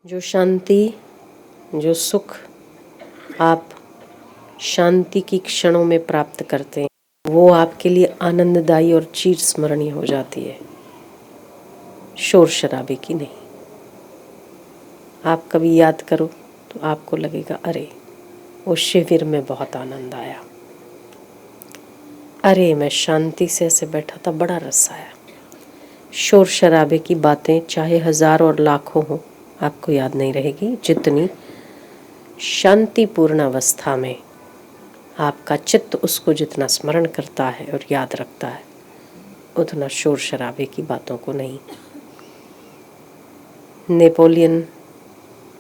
जो शांति, जो सुख आप शांति की क्षणों में प्राप्त करते हैं, वो आपके लिए आनंददायी और चिर स्मरणीय हो जाती है, शोर शराबे की नहीं। आप कभी याद करो तो आपको लगेगा, अरे वो शिविर में बहुत आनंद आया, अरे मैं शांति से ऐसे बैठा था, बड़ा रस आया। शोर शराबे की बातें चाहे हजारों और लाखों हो, आपको याद नहीं रहेगी। जितनी शांतिपूर्ण अवस्था में आपका चित्त उसको जितना स्मरण करता है और याद रखता है, उतना शोर शराबे की बातों को नहीं। नेपोलियन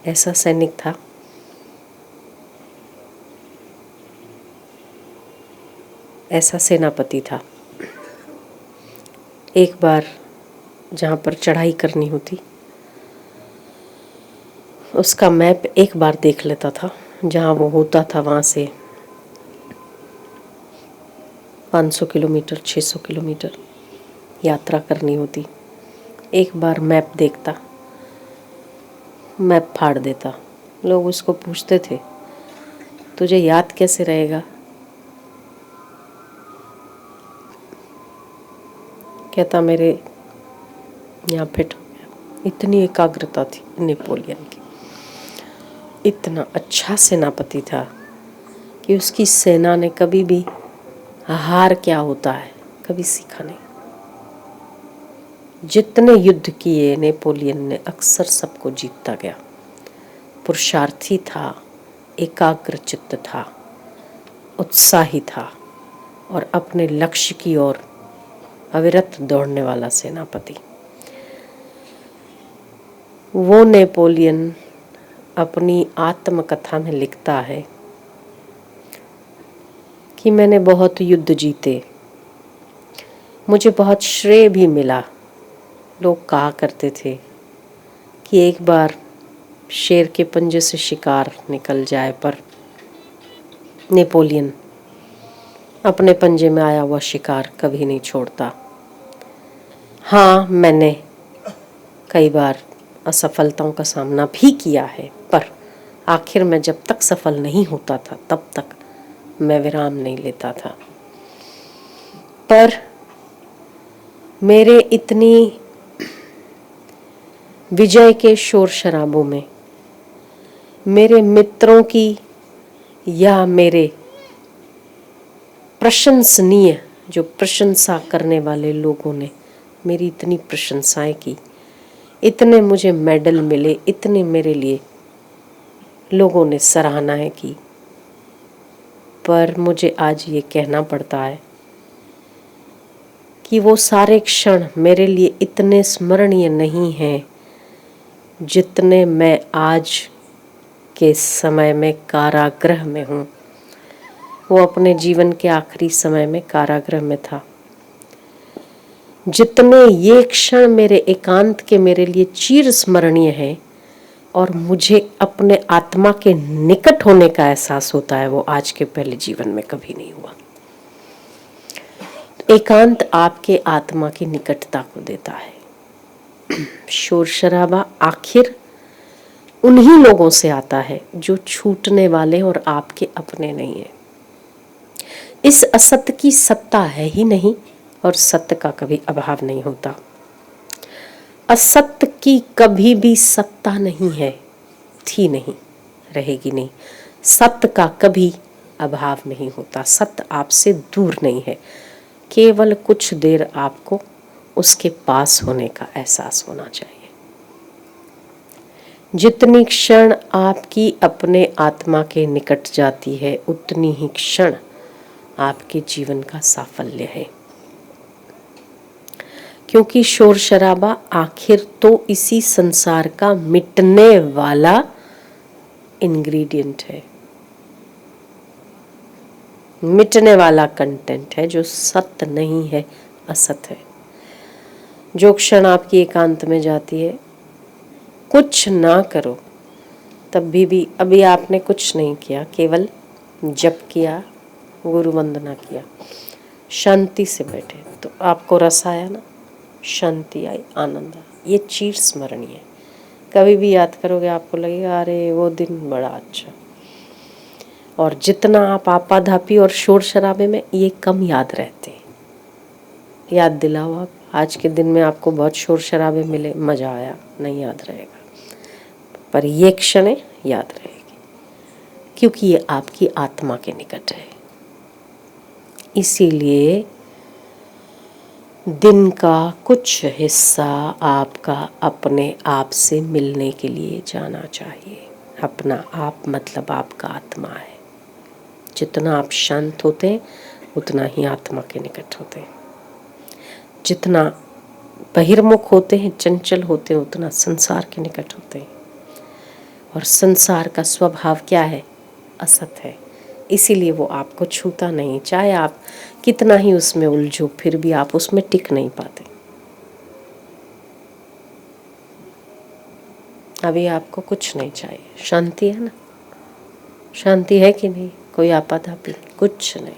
ऐसा सैनिक था, ऐसा सेनापति था। एक बार जहाँ पर चढ़ाई करनी होती, उसका मैप एक बार देख लेता था। जहाँ वो होता था वहाँ से 500 किलोमीटर 600 किलोमीटर यात्रा करनी होती। एक बार मैप देखता, मैप फाड़ देता। लोग उसको पूछते थे, तुझे याद कैसे रहेगा? कहता, मेरे यहाँ फिट हो गया। इतनी एकाग्रता थी नेपोलियन की। इतना अच्छा सेनापति था कि उसकी सेना ने कभी भी हार क्या होता है कभी सीखा नहीं। जितने युद्ध किए नेपोलियन ने, अक्सर सबको जीतता गया। पुरुषार्थी था, एकाग्र चित्त था, उत्साही था और अपने लक्ष्य की ओर अविरत दौड़ने वाला सेनापति। वो नेपोलियन अपनी आत्मकथा में लिखता है कि मैंने बहुत युद्ध जीते, मुझे बहुत श्रेय भी मिला। लोग कहा करते थे कि एक बार शेर के पंजे से शिकार निकल जाए, पर नेपोलियन अपने पंजे में आया हुआ शिकार कभी नहीं छोड़ता। हाँ, मैंने कई बार असफलताओं का सामना भी किया है, पर आखिर में जब तक सफल नहीं होता था तब तक मैं विराम नहीं लेता था। पर मेरे इतनी विजय के शोर शराबों में मेरे मित्रों की या मेरे प्रशंसनीय, जो प्रशंसा करने वाले लोगों ने मेरी इतनी प्रशंसाएं की, इतने मुझे मेडल मिले, इतने मेरे लिए लोगों ने सराहनाएं की, पर मुझे आज ये कहना पड़ता है कि वो सारे क्षण मेरे लिए इतने स्मरणीय नहीं हैं जितने मैं आज के समय में कारागृह में हूँ। वो अपने जीवन के आखिरी समय में कारागृह में था। जितने ये क्षण मेरे एकांत के मेरे लिए चिर स्मरणीय है और मुझे अपने आत्मा के निकट होने का एहसास होता है, वो आज के पहले जीवन में कभी नहीं हुआ। एकांत आपके आत्मा की निकटता को देता है। शोर शराबा आखिर उन्हीं लोगों से आता है जो छूटने वाले और आपके अपने नहीं है। इस असत्य की सत्ता है ही नहीं और सत्य का कभी अभाव नहीं होता। असत्य की कभी भी सत्ता नहीं है, थी नहीं, रहेगी नहीं। सत्य का कभी अभाव नहीं होता। सत्य आपसे दूर नहीं है, केवल कुछ देर आपको उसके पास होने का एहसास होना चाहिए। जितनी क्षण आपकी अपने आत्मा के निकट जाती है, उतनी ही क्षण आपके जीवन का साफल्य है। क्योंकि शोर शराबा आखिर तो इसी संसार का मिटने वाला इंग्रेडिएंट है, मिटने वाला कंटेंट है, जो सत्य नहीं है, असत है। जो क्षण आपकी एकांत में जाती है, कुछ ना करो, तब भी अभी आपने कुछ नहीं किया, केवल जप किया, गुरु वंदना किया, शांति से बैठे, तो आपको रस आया ना, शांति आई, आनंद आया। ये चीज स्मरणीय है। कभी भी याद करोगे आपको लगेगा अरे वो दिन बड़ा अच्छा। और जितना आप आपाधापी और शोर शराबे में, ये कम याद रहते हैं। याद दिलाओ आप, आज के दिन में आपको बहुत शोर शराबे मिले, मज़ा आया, नहीं याद रहेगा, पर ये क्षण याद रहेगी, क्योंकि ये आपकी आत्मा के निकट है। इसीलिए दिन का कुछ हिस्सा आपका अपने आप से मिलने के लिए जाना चाहिए। अपना आप मतलब आपका आत्मा है। जितना आप शांत होते हैं उतना ही आत्मा के निकट होते हैं। जितना बहिर्मुख होते हैं, चंचल होते हैं, उतना संसार के निकट होते हैं। और संसार का स्वभाव क्या है? असत है। इसीलिए वो आपको छूता नहीं, चाहे आप कितना ही उसमें उलझो, फिर भी आप उसमें टिक नहीं पाते। अभी आपको कुछ नहीं चाहिए, शांति है ना? शांति है कि नहीं? कोई आपाधापी कुछ नहीं।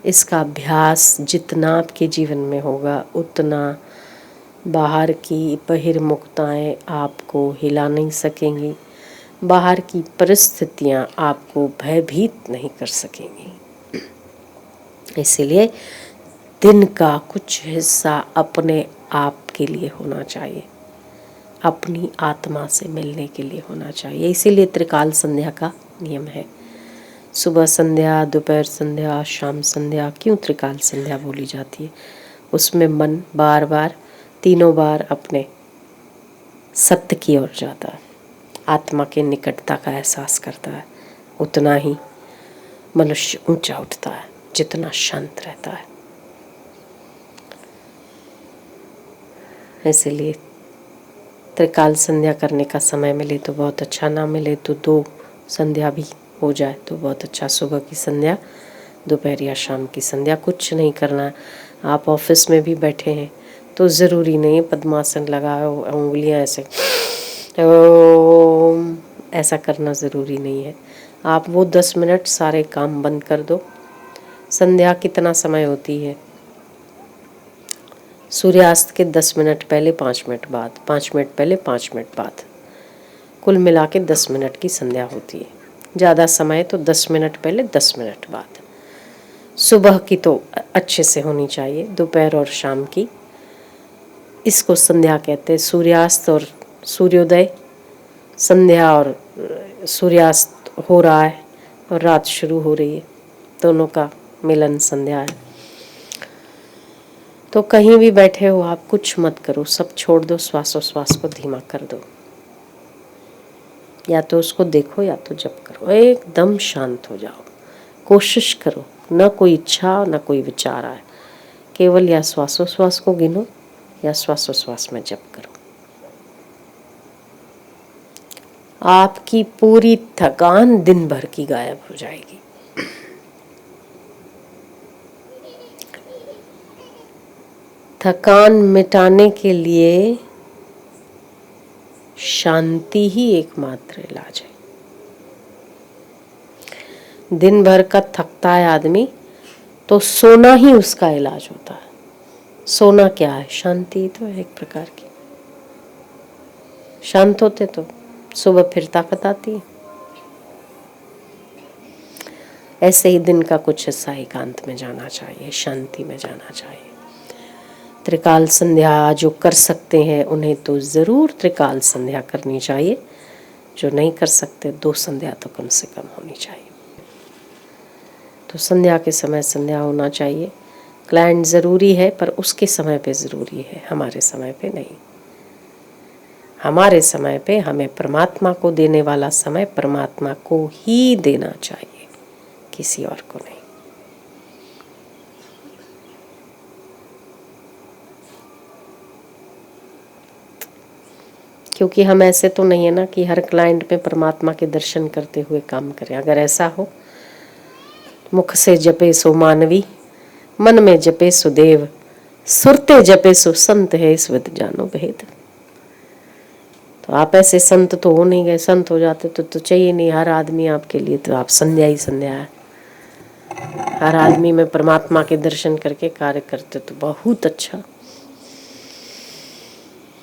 इसका अभ्यास जितना आपके जीवन में होगा, उतना बाहर की बहिर्मुखताएं आपको हिला नहीं सकेंगी, बाहर की परिस्थितियां आपको भयभीत नहीं कर सकेंगी। इसीलिए दिन का कुछ हिस्सा अपने आप के लिए होना चाहिए, अपनी आत्मा से मिलने के लिए होना चाहिए। इसीलिए त्रिकाल संध्या का नियम है। सुबह संध्या, दोपहर संध्या, शाम संध्या। क्यों त्रिकाल संध्या बोली जाती है? उसमें मन बार बार, तीनों बार अपने सत्य की ओर जाता है, आत्मा के निकटता का एहसास करता है। उतना ही मनुष्य ऊंचा उठता है जितना शांत रहता है। इसलिए त्रिकाल संध्या करने का समय मिले तो बहुत अच्छा, ना मिले तो 2 संध्या भी हो जाए तो बहुत अच्छा। सुबह की संध्या, दोपहर या शाम की संध्या। कुछ नहीं करना। आप ऑफिस में भी बैठे हैं तो ज़रूरी नहीं है पद्मासन लगाओ, उंगलियां ऐसे ओम ऐसा करना ज़रूरी नहीं है। आप वो 10 मिनट सारे काम बंद कर दो। संध्या कितना समय होती है? सूर्यास्त के 10 मिनट पहले, 5 मिनट बाद, 5 मिनट पहले, 5 मिनट बाद, कुल मिला के 10 मिनट की संध्या होती है। ज़्यादा समय तो 10 मिनट पहले, 10 मिनट बाद। सुबह की तो अच्छे से होनी चाहिए, दोपहर और शाम की इसको संध्या कहते हैं। सूर्यास्त और सूर्योदय, संध्या और सूर्यास्त हो रहा है और रात शुरू हो रही है, दोनों का मिलन संध्या है। तो कहीं भी बैठे हो आप, कुछ मत करो, सब छोड़ दो, श्वासोश्वास को धीमा कर दो। या तो उसको देखो या तो जप करो, एकदम शांत हो जाओ। कोशिश करो, ना कोई इच्छा ना कोई विचार आए, केवल या श्वासोश्वास को गिनो या श्वासोश्वास में जप करो। आपकी पूरी थकान दिन भर की गायब हो जाएगी। थकान मिटाने के लिए शांति ही एकमात्र इलाज है। दिन भर का थकता है आदमी तो सोना ही उसका इलाज होता है। सोना क्या है? शांति तो है एक प्रकार की। शांत होते तो सुबह फिर ताकत आती है। ऐसे ही दिन का कुछ हिस्सा एकांत में जाना चाहिए, शांति में जाना चाहिए। त्रिकाल संध्या जो कर सकते हैं उन्हें तो ज़रूर त्रिकाल संध्या करनी चाहिए। जो नहीं कर सकते 2 संध्या तो कम से कम होनी चाहिए। तो संध्या के समय संध्या होना चाहिए। क्लाइंट ज़रूरी है पर उसके समय पे ज़रूरी है, हमारे समय पे नहीं। हमारे समय पे हमें परमात्मा को देने वाला समय परमात्मा को ही देना चाहिए, किसी और को नहीं। क्योंकि हम ऐसे तो नहीं है ना कि हर क्लाइंट में परमात्मा के दर्शन करते हुए काम करें। अगर ऐसा हो, मुख से जपे सो मानवी, मन में जपे सो देव, सुरते जपे सो संत है, स्वित जानो भेद। तो आप ऐसे संत तो हो नहीं गए। संत हो जाते तो चाहिए नहीं हर आदमी आपके लिए, तो आप संध्या ही संध्या है। हर आदमी में परमात्मा के दर्शन करके कार्य करते तो बहुत अच्छा।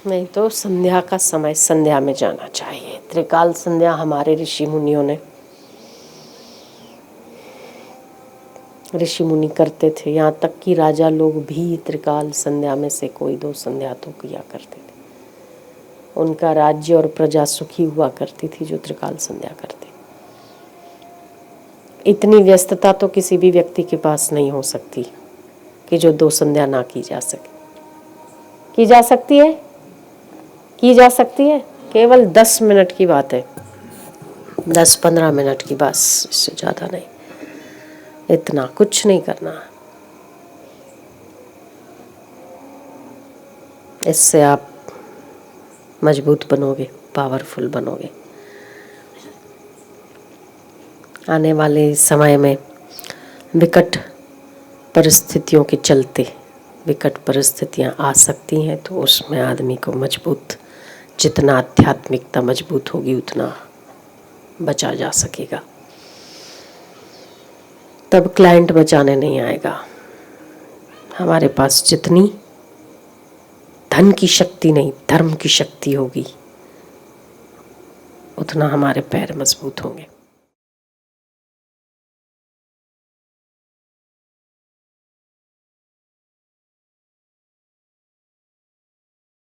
नहीं तो संध्या का समय संध्या में जाना चाहिए। त्रिकाल संध्या हमारे ऋषि मुनियों ने, ऋषि मुनि करते थे। यहाँ तक कि राजा लोग भी त्रिकाल संध्या में से कोई 2 संध्या तो किया करते थे। उनका राज्य और प्रजा सुखी हुआ करती थी जो त्रिकाल संध्या करते। इतनी व्यस्तता तो किसी भी व्यक्ति के पास नहीं हो सकती कि जो 2 संध्या ना की जा सके। की जा सकती है, की जा सकती है, केवल 10 मिनट की बात है, 10-15 मिनट की, बस, इससे ज़्यादा नहीं। इतना कुछ नहीं करना। इससे आप मजबूत बनोगे, पावरफुल बनोगे। आने वाले समय में विकट परिस्थितियों के चलते विकट परिस्थितियां आ सकती हैं, तो उसमें आदमी को मजबूत, जितना आध्यात्मिकता मजबूत होगी उतना बचा जा सकेगा। तब क्लाइंट बचाने नहीं आएगा। हमारे पास जितनी धन की शक्ति नहीं, धर्म की शक्ति होगी, उतना हमारे पैर मजबूत होंगे।